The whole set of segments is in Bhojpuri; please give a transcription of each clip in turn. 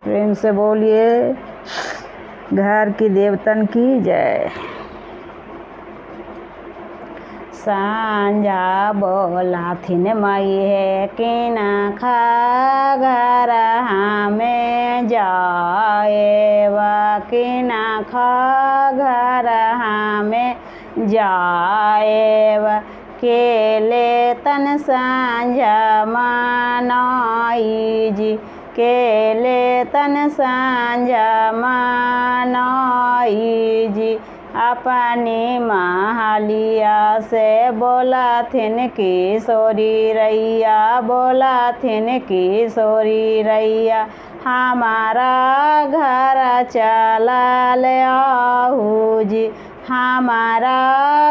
प्रेम से बोलिए घर की देवतन की जय। सांझा बोलाथिन मई है कि ना खा घर हमें जाएवा कि ना खा घर हमें जाएवा केले तन सांझा मानाई जी केले तन सांझा मानाई जी अपनी महालिया से बोला थिन किशोरी रैया बोला थिन किशोरी रैया हमारा घर चला ले आहू जी हमारा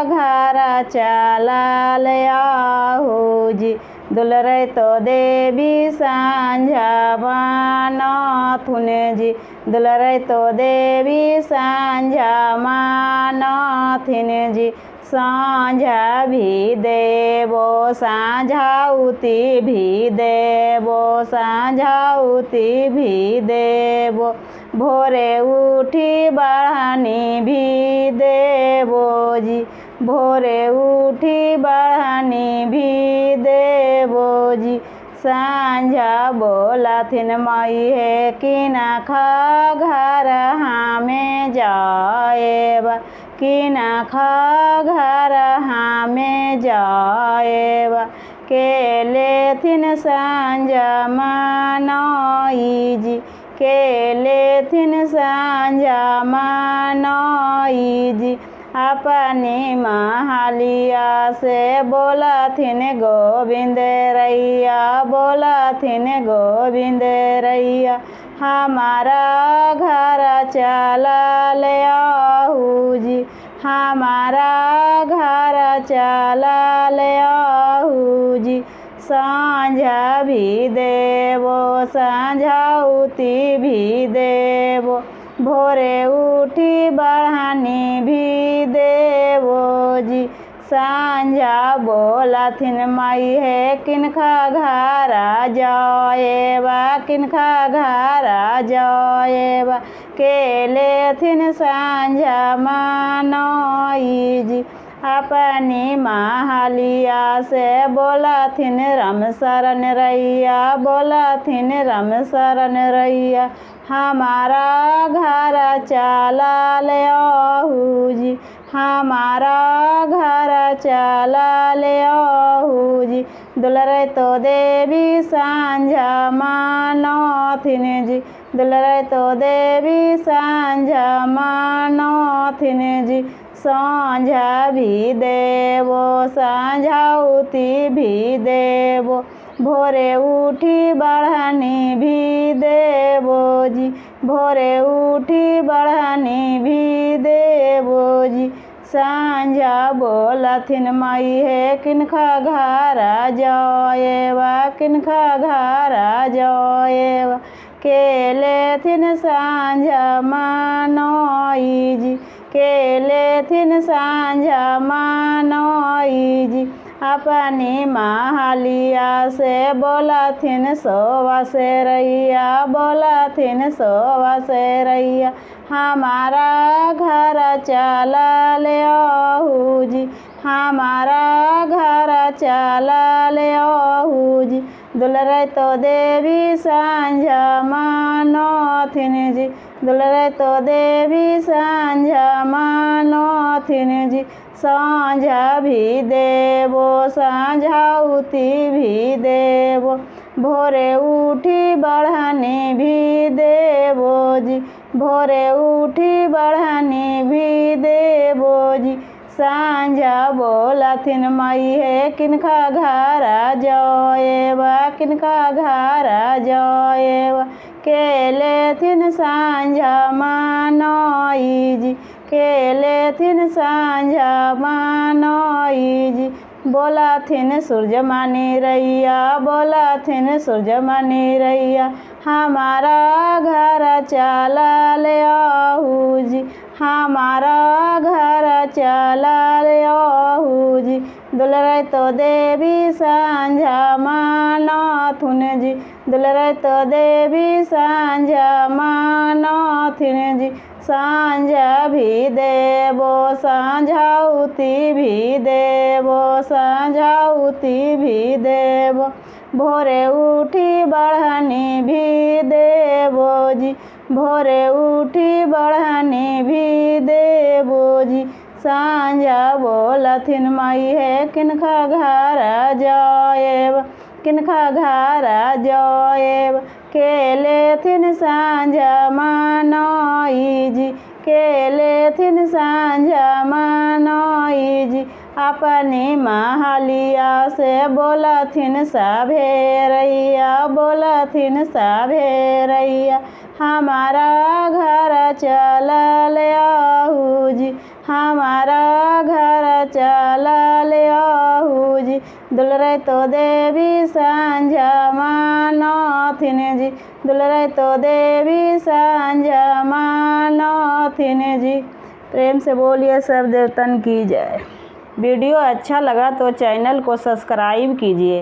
घर चला ले आहू जी दुलरे तो देवी सांझा मानाथुन जी दुलरे तो देवी सांझा मानाथिन जी सांझा भी देवो सांझाउती भी देवो सांझाउती भी देवो भोरे उठी बढ़ानी भी देवो जी भोरे उठी बढ़ानी भी देवो जी सांझा बोलाथिन मई है कि ना खा घर हमें जाएबा कि ना खा घर हमें जाएबा केले थिन सांझा मानाई जी केले थिन सांझा मानाई जी अपनी महालिया से बोला थिन गोविंद रैया बोला थिन गोविंद रैया हमारा घर चला ले आहू जी हमारा घर चला ले आहू जी सांझा भी देवो सांझाउती भी देवो भोरे उठी बढ़ानी भी देवो जी सांझा बोलाथिन मई है किनखा घरा जाएबा किनखा घरा जाएबा केले थिन सांझा मानाई जी अपनी महालिया से बोलाथिन राम शरण रैया बोलाथिन राम शरण रैया हमारा घर चला ले आहू जी हमारा घर चला ले आहू जी दुलरे तो देवी सांझा मानाथिन जी दुलरे तो देवी सांझा मानाथिन जी सांझा भी देवो सांझाउती भी देवो भोरे उठी बढ़ानी भी देवो जी भोरे उठी बढ़ानी भी देवो जी सांझा बोलाथिन मई है किनखा घरा जाएबा किनखा घरा जाएबा केले थिन सांझा मानाई जी केले थिन सांझा मानाई जी अपनी महालिया से बोलाथिन सोवा से रैया बोलाथिन सोवा से रैया हमारा घर चला ले आहू जी हमारा घर चला ले आहू जी दुलरे तो देवी सांझा मानाथिन जी दुलरे तो देवी सांझा मानाथिन जी सांझा भी देवो सांझाउती भी देवो भोरे उठी बढ़ानी भी देवो जी भोरे उठी बढ़ानी भी देवो जी सांझा बोलाथिन मई है किनखा घरा जाएबा किनखा घरा जाएबा केले थिन सांझा मानाई जी केले थिन सांझा मानाई जी बोलाथिन सूरजमणि रैया बोलाथिन सूरजमणि रैया हमारा घर चला ले आहू जी हमारा घर चला ले आहू जी दुलरे तो देवी सांझा मानाथुन जी दुलरै तो देवी सांझा मानथिन जी। सांझा भी देबो सांझाउती भी देबो सांझाउती भी देबो। भोरे उठी बढ़नी भी देबो जी। भोरे उठी बढ़नी भी देबो जी। सांझा बोलथिन माई है किनका घर जाएब किनका घर जाएब। केलेथिन सांझा मानई जी। केलेथिन सांझा मानई जी। अपनी महलिया से बोलथिन सभेरैया बोलथिन सभेरैया। हमारा घर चलल आहू जी। हमारा घर चलल आहू जी। दुलरै तो देवी सांझा मानथिन जी। दुलरै तो देवी सांझा मानथिन जी। प्रेम से बोलिए सब देवतन की जय। वीडियो अच्छा लगा तो चैनल को सब्सक्राइब कीजिए।